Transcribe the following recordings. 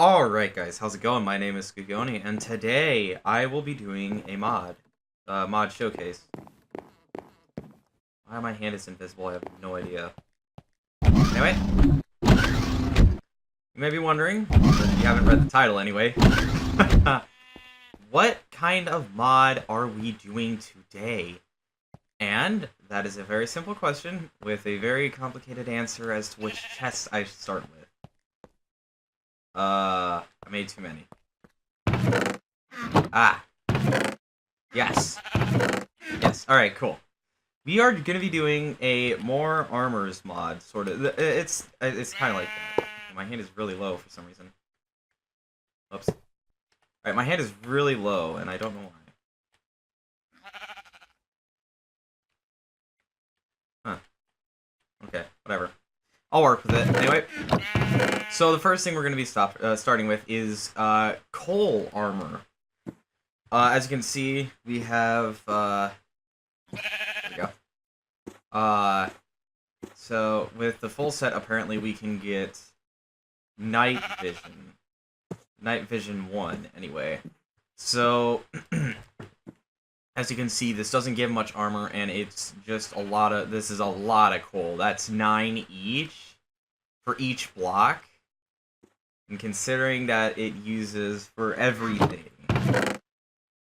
Alright guys, how's it going? My name is Gugoni, and today I will be doing a mod showcase. Why my hand is invisible, I have no idea. Anyway, you may be wondering, but you haven't read the title anyway, what kind of mod are we doing today? And that is a very simple question with a very complicated answer as to which chest I should start with. I made too many. Ah, yes. Yes, alright, cool. We are going to be doing a more armors mod, sort of. It's kind of like that. My hand is really low for some reason. Oops. Alright, my hand is really low, and I don't know why. Huh. Okay, whatever. I'll work with it. Anyway, so the first thing we're going to be starting with is coal armor. As you can see, we have... there we go. So with the full set, apparently we can get night vision. Night vision 1, anyway. So, as you can see, this doesn't give much armor, and it's just this is a lot of coal. That's 9 each for each block. And considering that it uses for everything,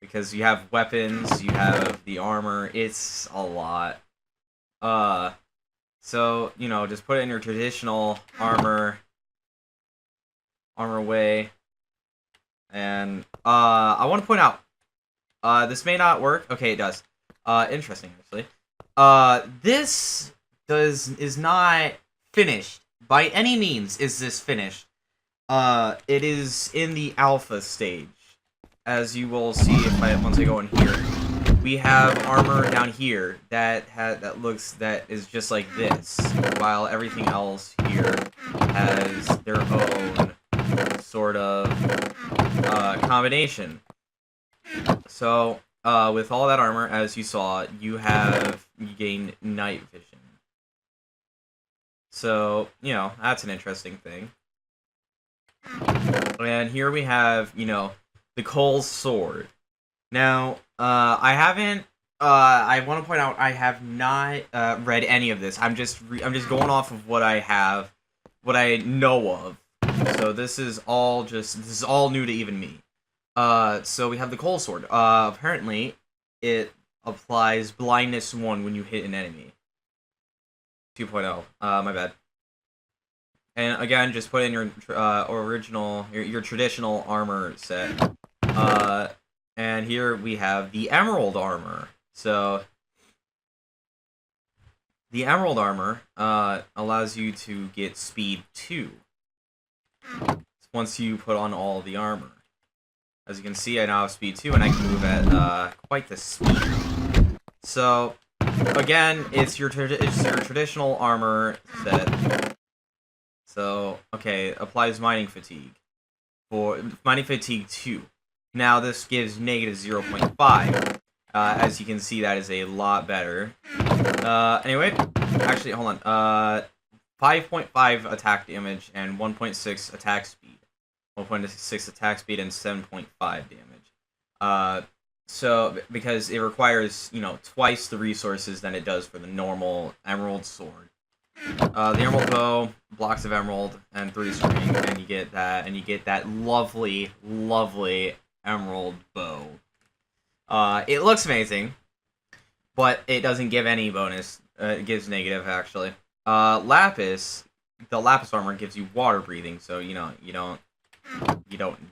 because you have weapons, you have the armor, it's a lot. So, you know, just put it in your traditional armor way. And, I want to point out, this may not work. Okay, it does. Interesting, actually. This is not finished. By any means is this finished. It is in the alpha stage. As you will see once I go in here. We have armor down here that is just like this, while everything else here has their own sort of combination. So with all that armor, as you saw, you gain night vision. So you know that's an interesting thing. And here we have the coal sword. Now, I haven't. I want to point out I have not read any of this. I'm just going off of what I have, what I know of. So this is all new to even me. So we have the coal sword. Apparently, it applies blindness 1 when you hit an enemy. 2.0. My bad. And again, just put in your your traditional armor set. And here we have the emerald armor. So the emerald armor allows you to get speed 2 once you put on all the armor. As you can see, I now have speed 2, and I can move at quite the speed. So again, it's your traditional armor set. So okay, applies mining fatigue for mining fatigue 2. Now this gives negative 0.5. As you can see, that is a lot better. Anyway, actually, hold on. 5.5 attack damage and 1.6 attack speed. 1.6 attack speed and 7.5 damage. So because it requires, twice the resources than it does for the normal emerald sword. The emerald bow, blocks of emerald, and 3 string, and you get that lovely, lovely emerald bow. It looks amazing, but it doesn't give any bonus. It gives negative, actually. Lapis, the lapis armor gives you water breathing, so you don't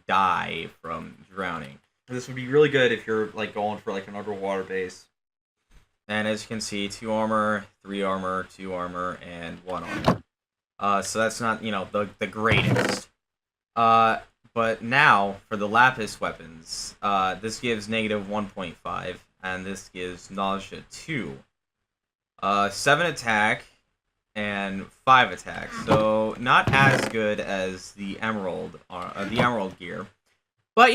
die from drowning. This would be really good if you're like going for like an underwater base. And as you can see, 2 armor, 3 armor, 2 armor, and 1 armor. So that's not the greatest. But now, for the Lapis weapons, this gives negative 1.5, and this gives Nausea 2. 7 attack, and 5 attack, so not as good as the Emerald gear. But,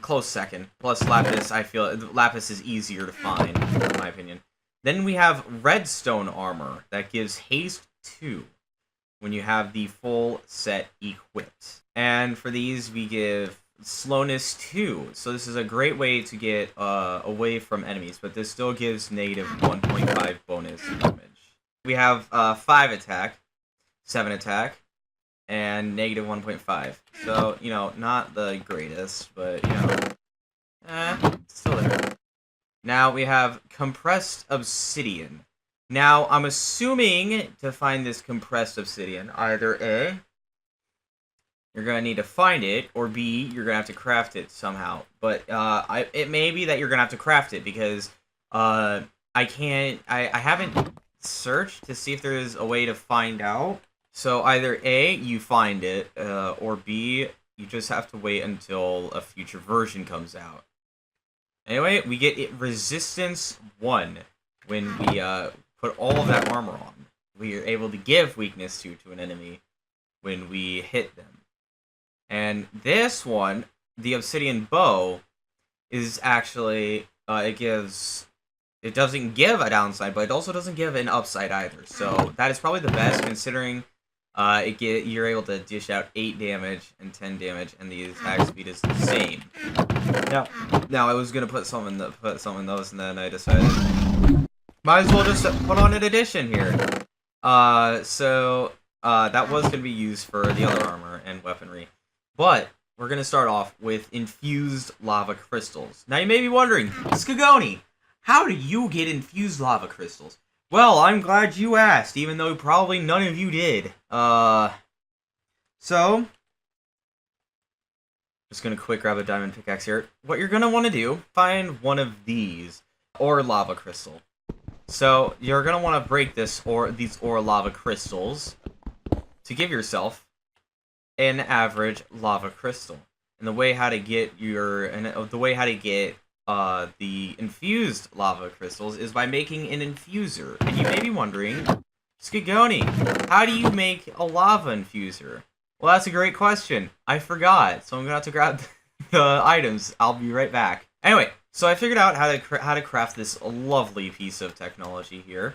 close second. Plus Lapis, I feel, Lapis is easier to find, in my opinion. Then we have Redstone armor, that gives Haste 2. when you have the full set equipped. And for these, we give slowness 2. So this is a great way to get away from enemies, but this still gives negative 1.5 bonus damage. We have 5 attack, 7 attack, and negative 1.5. So, you know, not the greatest, but, you know, still there. Now we have compressed obsidian. Now, I'm assuming to find this compressed obsidian, either A, you're going to need to find it, or B, you're going to have to craft it somehow. But it may be that you're going to have to craft it, because I haven't searched to see if there is a way to find out. So either A, you find it, or B, you just have to wait until a future version comes out. Anyway, we get resistance 1 when we put all of that armor on. We are able to give weakness 2 to an enemy when we hit them. And this one, the obsidian bow, is actually, it doesn't give a downside, but it also doesn't give an upside either. So that is probably the best, considering you're able to dish out 8 damage and 10 damage, and the attack speed is the same. Now I was gonna put some in those, and then I decided might as well just put on an addition here. So that was gonna be used for the other armor and weaponry, but we're gonna start off with infused lava crystals. Now you may be wondering, Skagoni, how do you get infused lava crystals? Well, I'm glad you asked, even though probably none of you did. So just gonna quick grab a diamond pickaxe here. What you're gonna want to do, find one of these ore lava crystal. So you're gonna want to break these ore lava crystals to give yourself an average lava crystal. And the way how to get the infused lava crystals is by making an infuser. And you may be wondering, Skagoni, how do you make a lava infuser? Well, that's a great question. I forgot, so I'm gonna have to grab the items. I'll be right back. Anyway, so I figured out how to craft this lovely piece of technology here.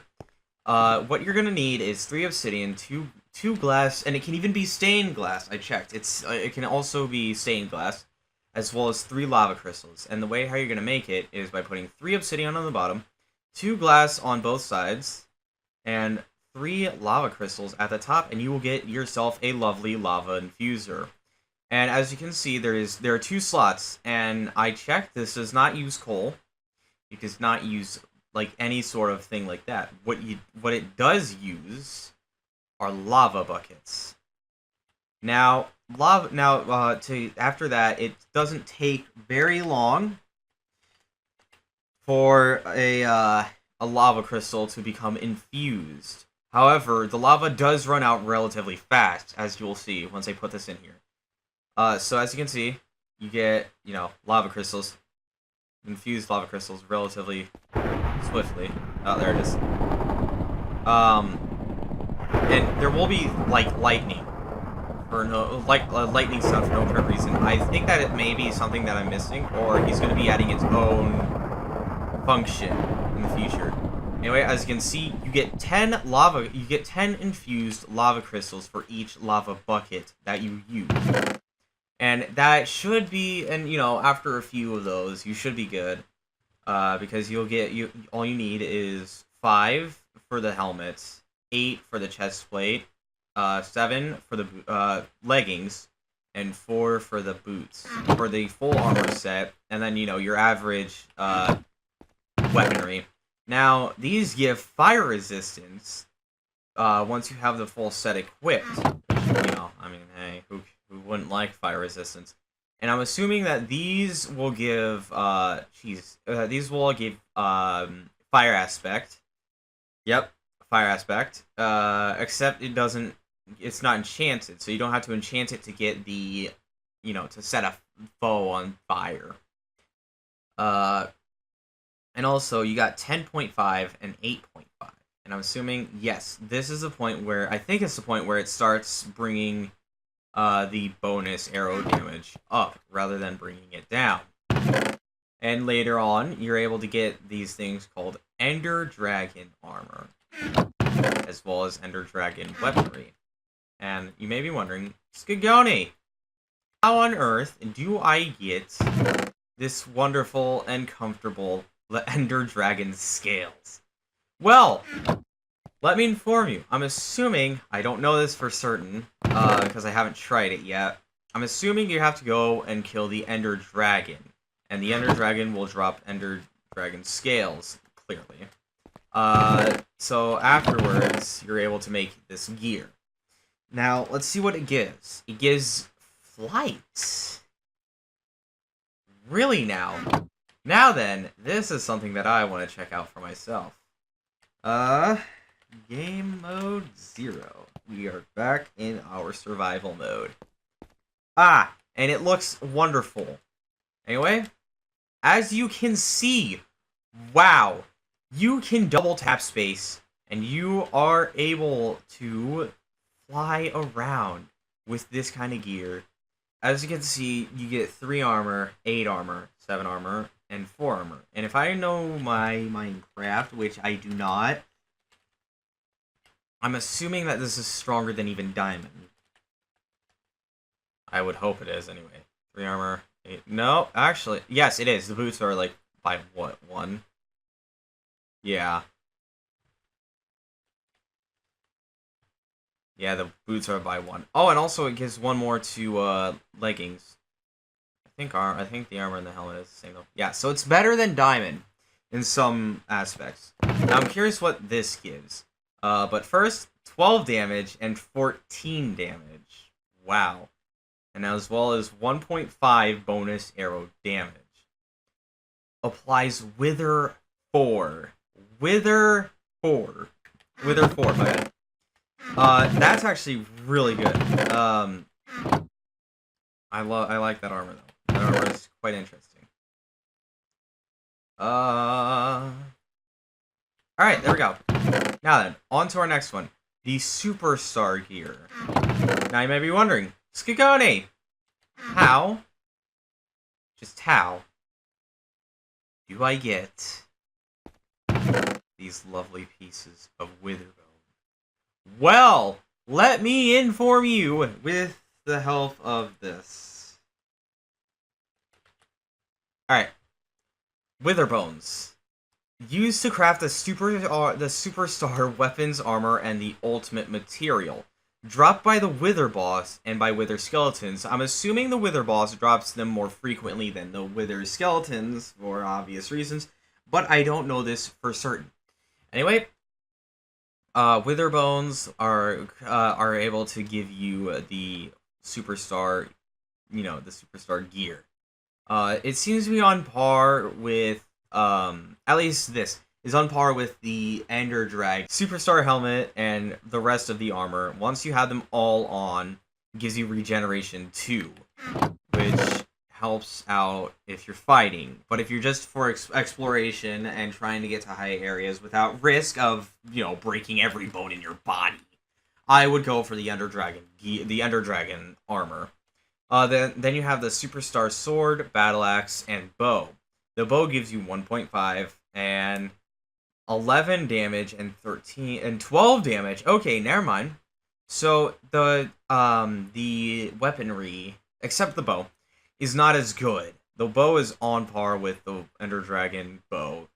What you're gonna need is 3 obsidian, 2 glass, and it can even be stained glass. I checked. It can also be stained glass, as well as 3 lava crystals. And the way how you're gonna make it is by putting 3 obsidian on the bottom, 2 glass on both sides, and 3 lava crystals at the top, and you will get yourself a lovely lava infuser. And as you can see, there are 2 slots, and I checked. This does not use coal. It does not use like any sort of thing like that. What it does use are lava buckets. Now after that, it doesn't take very long for a lava crystal to become infused. However, the lava does run out relatively fast, as you will see once I put this in here. So as you can see, you get, lava crystals, infused lava crystals relatively swiftly. Oh, there it is. And there will be, lightning. Lightning stuff for no apparent reason. I think that it may be something that I'm missing, or he's going to be adding its own function in the future. Anyway, as you can see, you get 10 infused lava crystals for each lava bucket that you use. And that should be, after a few of those, you should be good. Because all you need is 5 for the helmets, 8 for the chest plate, 7 for the leggings, and 4 for the boots. For the full armor set, and then, your average weaponry. Now, these give fire resistance once you have the full set equipped. Hey, who wouldn't like fire resistance? And I'm assuming that these will give, fire aspect. Yep, fire aspect. Except it's not enchanted, so you don't have to enchant it to get the, to set a foe on fire. And also, you got 10.5 and 8.5. And I'm assuming, yes, this is the point where, I think it's the point where it starts bringing the bonus arrow damage up, rather than bringing it down. And later on, you're able to get these things called Ender Dragon armor, as well as Ender Dragon weaponry. And you may be wondering, Skagoni, how on earth do I get this wonderful and comfortable Ender Dragon scales? Well, let me inform you. I'm assuming, I don't know this for certain, because I haven't tried it yet. I'm assuming you have to go and kill the Ender Dragon. And the Ender Dragon will drop Ender Dragon scales, clearly. So afterwards, you're able to make this gear. Now, let's see what it gives. It gives flight. Really now? Now then, this is something that I want to check out for myself. Game mode 0. We are back in our survival mode. Ah, and it looks wonderful. Anyway, as you can see, wow, you can double tap space, and you are able to fly around with this kind of gear. As you can see, you get 3 armor, 8 armor, 7 armor, and 4 armor. And if I know my Minecraft, which I do not, I'm assuming that this is stronger than even Diamond. I would hope it is, anyway. 3 armor, 8... No, actually, yes, it is. The boots are, like, by what, 1? Yeah. Yeah, the boots are by 1. Oh, and also it gives 1 more to, leggings. I think the armor and the helmet is the same, though. Yeah, so it's better than Diamond in some aspects. Now, I'm curious what this gives. But first, 12 damage and 14 damage. Wow. And as well as 1.5 bonus arrow damage. Applies Wither 4. Wither 4. Wither 4, my bad. That's actually really good. I like that armor, though. That armor is quite interesting. Alright, there we go. Now then, on to our next one. The Superstar gear. Now you may be wondering, Skagoni, how, just how, do I get these lovely pieces of Witherbone? Well, let me inform you with the help of this. Alright. Witherbones. Used to craft the Superstar weapons, armor, and the ultimate material. Dropped by the Wither boss and by Wither skeletons. I'm assuming the Wither boss drops them more frequently than the Wither skeletons, for obvious reasons, but I don't know this for certain. Anyway, Wither bones are able to give you the Superstar, the Superstar gear. It seems to be on par with, at least this is on par with the Ender Dragon Superstar helmet and the rest of the armor. Once you have them all on, it gives you regeneration 2, which helps out if you're fighting. But if you're just for exploration and trying to get to high areas without risk of, breaking every bone in your body, I would go for the Ender Dragon armor. Then you have the Superstar sword, battle axe, and bow. The bow gives you 1.5 and 11 damage and 12 damage. Okay, never mind. So the weaponry, except the bow, is not as good. The bow is on par with the Ender Dragon bow,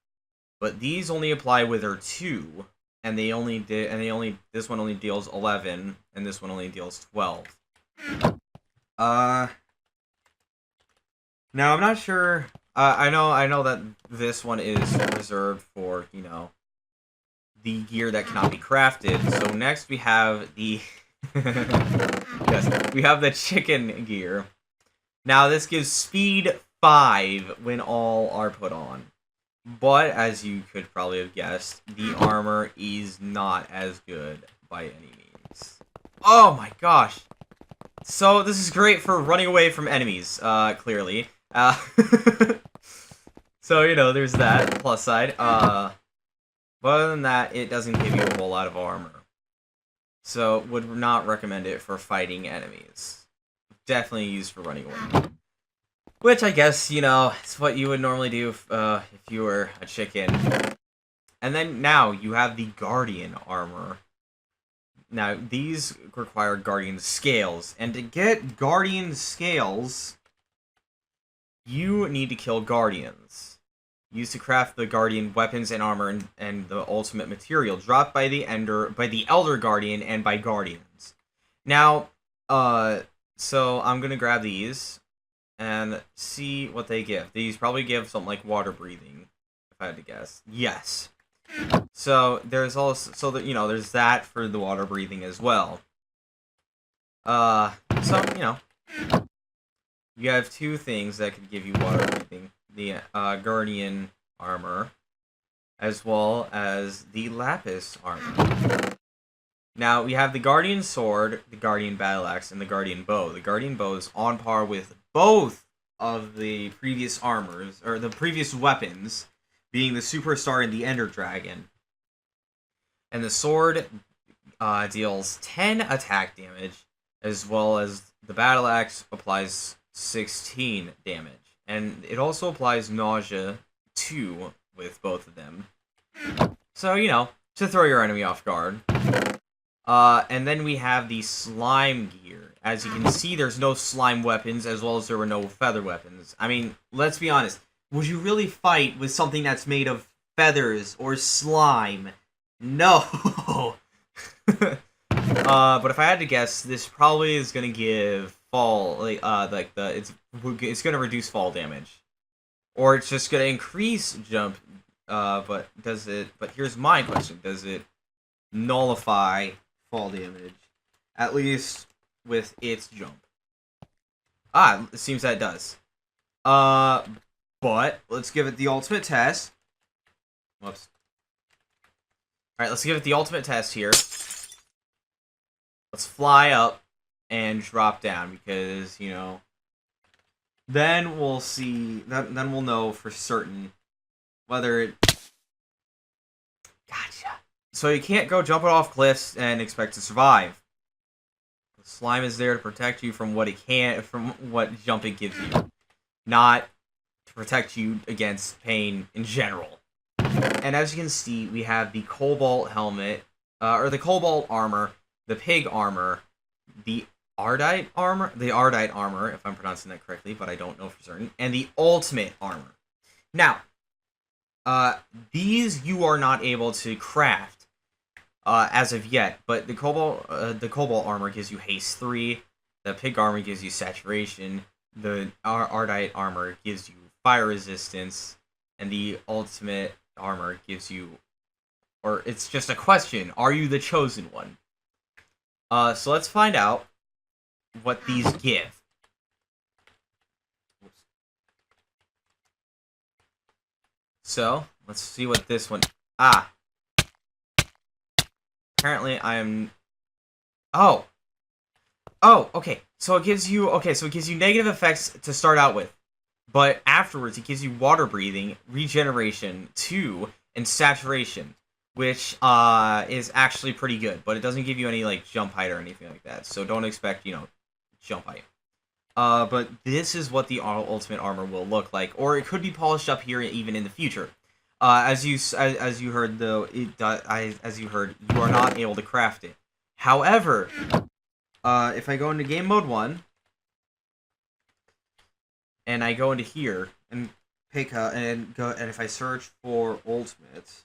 but these only apply Wither 2, and this one only deals 11, and this one only deals 12. Now I'm not sure. I know that this one is reserved for, the gear that cannot be crafted. So next we have the yes, we have the chicken gear. Now this gives speed 5 when all are put on. But as you could probably have guessed, the armor is not as good by any means. Oh my gosh. So this is great for running away from enemies, clearly. So, there's that plus side. But other than that, it doesn't give you a whole lot of armor. So, would not recommend it for fighting enemies. Definitely used for running away. Which, I guess, it's what you would normally do if you were a chicken. And then, now, you have the Guardian armor. Now, these require Guardian Scales, and to get Guardian Scales, you need to kill Guardians. Used to craft the Guardian weapons and armor and the ultimate material dropped by the Elder Guardian and by Guardians. Now, so I'm gonna grab these and see what they give. These probably give something like water breathing, if I had to guess. Yes. So there's also there's that for the water breathing as well. So you have two things that could give you water breathing: the Guardian armor, as well as the Lapis armor. Now we have the Guardian sword, the Guardian battle axe, and the Guardian bow. The Guardian bow is on par with both of the previous armors or the previous weapons, being the Superstar and the Ender Dragon. And the sword deals 10 attack damage, as well as the battle axe applies 16 damage. And it also applies nausea 2 with both of them. So, to throw your enemy off guard. And then we have the slime gear. As you can see, there's no slime weapons, as well as there were no feather weapons. I mean, let's be honest. Would you really fight with something that's made of feathers or slime? No. But if I had to guess, this probably is gonna give fall, it's gonna reduce fall damage, or it's just gonna increase jump. But does it? But here's my question: does it nullify fall damage, at least with its jump? It seems that it does. But let's give it the ultimate test. Whoops. Alright, let's give it the ultimate test here. Let's fly up and drop down because, then we'll see, then we'll know for certain whether it... Gotcha. So you can't go jumping off cliffs and expect to survive. The slime is there to protect you from what jumping gives you. Not to protect you against pain in general. And as you can see, we have the Cobalt helmet, or the Cobalt armor, the Pig armor, the Ardite armor, if I'm pronouncing that correctly, but I don't know for certain, and the Ultimate armor. Now, these you are not able to craft as of yet, but the Cobalt armor gives you haste 3, the Pig armor gives you saturation, the Ardite armor gives you fire resistance, and the Ultimate armor gives you, or it's just a question, are you the chosen one? So let's find out what these give. So, let's see what this one... Apparently I am... Oh, okay. So it gives you negative effects to start out with. But afterwards, it gives you water breathing, regeneration 2, and saturation, which is actually pretty good. But it doesn't give you any jump height or anything like that. So don't expect jump height. But this is what the ultimate armor will look like, or it could be polished up here even in the future. As you heard though, you are not able to craft it. However, if I go into game mode 1. And I go into here and pick and if I search for ultimate,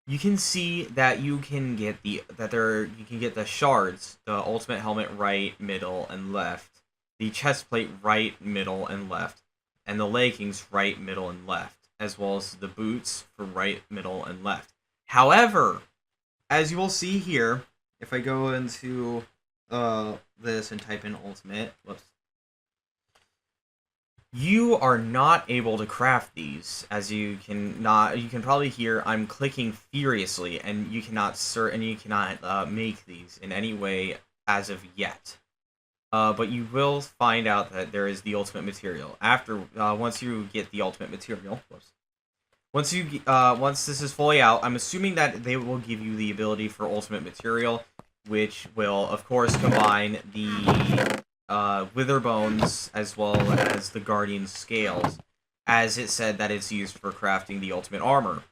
you can see that you can get the shards, the ultimate helmet right, middle, and left, the chest plate right, middle, and left, and the leggings right, middle, and left, as well as the boots for right, middle, and left. However, as you will see here, if I go into this and type in ultimate, you are not able to craft these, as you can probably hear I'm clicking furiously, and you cannot make these in any way as of yet. But you will find out that there is the ultimate material once you get the ultimate material. Once this is fully out, I'm assuming that they will give you the ability for ultimate material, which will of course combine the Wither Bones as well as the Guardian Scales, as it said that it's used for crafting the ultimate armor.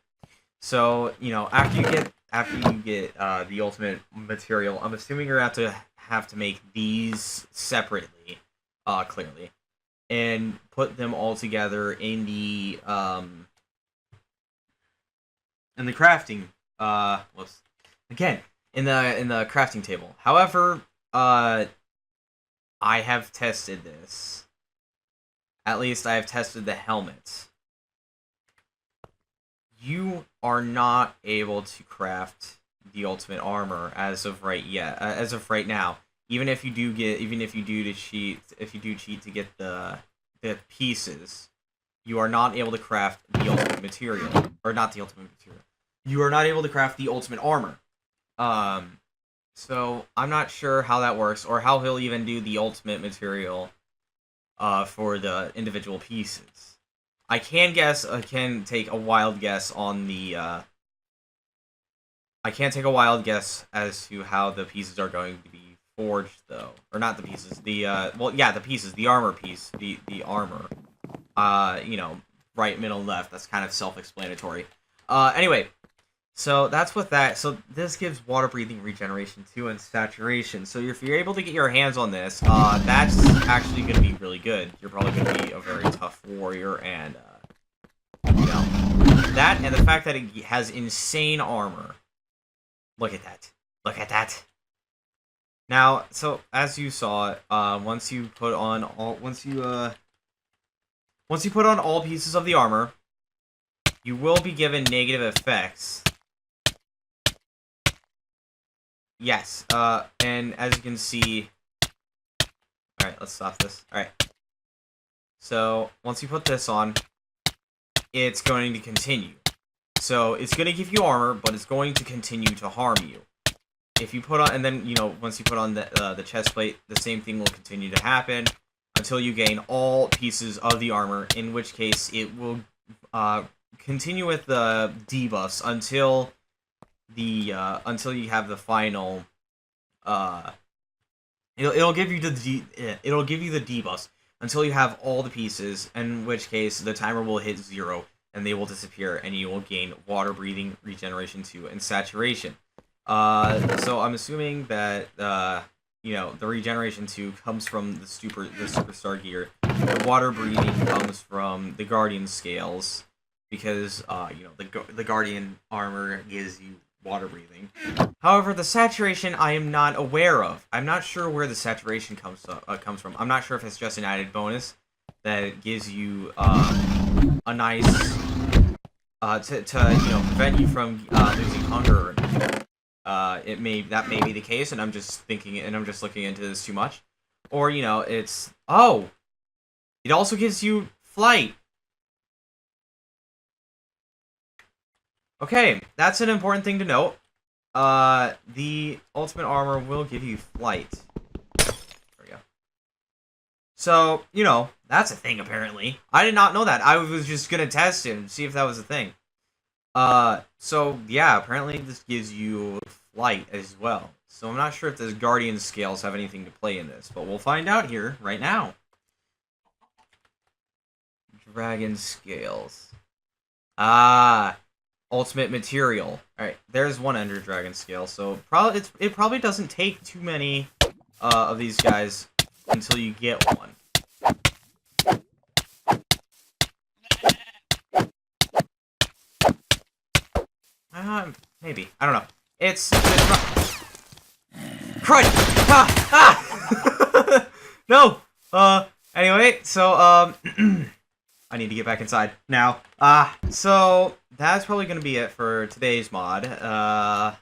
So, after you get after you get the ultimate material, I'm assuming you're going to have to make these separately, clearly, and put them all together in the crafting. Whoops. Again, in the crafting table. However, I have tested this. At least I have tested the helmet. You are not able to craft the ultimate armor as of right now. Even if you do cheat to get the pieces, you are not able to craft the ultimate material, or not the ultimate material. You are not able to craft the ultimate armor. So I'm not sure how that works, or how he'll even do the ultimate material for the individual pieces. I can take a wild guess on the, I can't take a wild guess as to how the pieces are going to be forged, though. Or not the pieces, the pieces, the armor piece, the armor. Right, middle, left, that's kind of self-explanatory. Anyway, so that's what that, so this gives water breathing, regeneration 2, and saturation. So if you're able to get your hands on this, that's actually going to be really good. You're probably going to be a very tough warrior, and, that, and the fact that it has insane armor. Look at that. Look at that. Now, so, as you saw, once you put on all pieces of the armor, you will be given negative effects. Yes, and as you can see... Alright, let's stop this. Alright. So, once you put this on, it's going to continue. So, it's going to give you armor, but it's going to continue to harm you. If you put on... And then, once you put on the chest plate, the same thing will continue to happen until you gain all pieces of the armor, in which case it will continue with the debuffs until you have the final it'll give you the debuffs until you have all the pieces, in which case the timer will hit 0 and they will disappear, and you will gain water breathing, regeneration 2, and saturation. So I'm assuming that the regeneration 2 comes from the superstar gear. The water breathing comes from the guardian scales, because the guardian armor gives you water breathing. However, the saturation I am not aware of. I'm not sure where the saturation comes from. I'm not sure if it's just an added bonus that gives you a nice to prevent you from losing hunger. That may be the case, and I'm just looking into this too much. Or it also gives you flight. Okay, that's an important thing to note. The ultimate armor will give you flight. There we go. So, that's a thing, apparently. I did not know that. I was just gonna test it and see if that was a thing. So, yeah, apparently this gives you flight as well. So I'm not sure if the guardian scales have anything to play in this, but we'll find out here, right now. Dragon scales. Ultimate material. Alright, there's one Ender Dragon scale, so it probably doesn't take too many of these guys until you get one. Maybe. I don't know. It's crud! No! Anyway, so, I need to get back inside now. So that's probably going to be it for today's mod. Of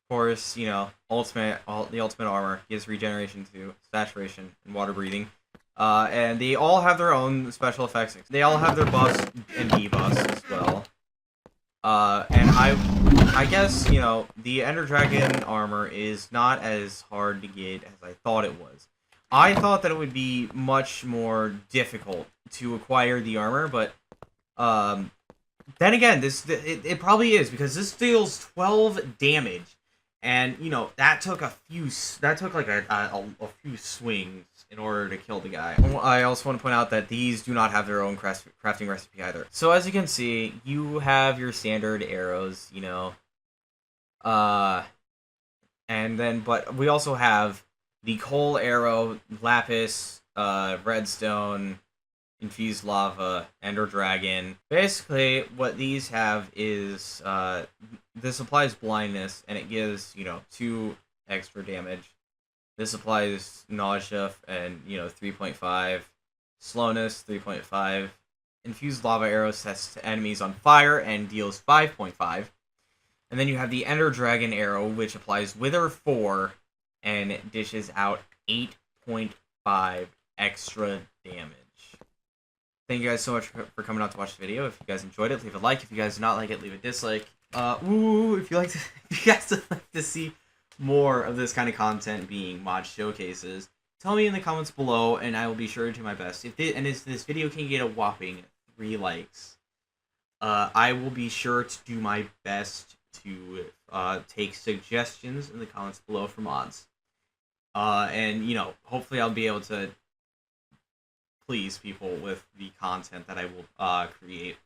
course, the ultimate armor gives regeneration 2, saturation, and water breathing. And they all have their own special effects. They all have their buffs and debuffs as well. And I guess, the Ender Dragon armor is not as hard to get as I thought it was. I thought that it would be much more difficult to acquire the armor, but then again, it probably is, because this deals 12 damage, and that took a few swings in order to kill the guy. I also want to point out that these do not have their own crafting recipe either. So as you can see, you have your standard arrows, And then, but we also have the coal arrow, lapis, redstone, infused lava, ender dragon. Basically, what these have is this applies blindness, and it gives 2 extra damage. This applies nausea and 3.5, slowness 3.5. Infused lava arrows sets enemies on fire and deals 5.5. And then you have the Ender Dragon arrow, which applies Wither 4 and it dishes out 8.5 extra damage. Thank you guys so much for coming out to watch the video. If you guys enjoyed it, leave a like. If you guys did not like it, leave a dislike. If you guys would like to see more of this kind of content being mod showcases, tell me in the comments below, and I will be sure to do my best. If this video can get a whopping 3 likes, I will be sure to do my best to take suggestions in the comments below for mods. And hopefully I'll be able to please people with the content that I will create.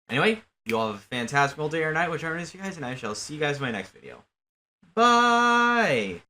Anyway, you all have a fantastic day or night, whichever it is you guys, and I shall see you guys in my next video. Bye!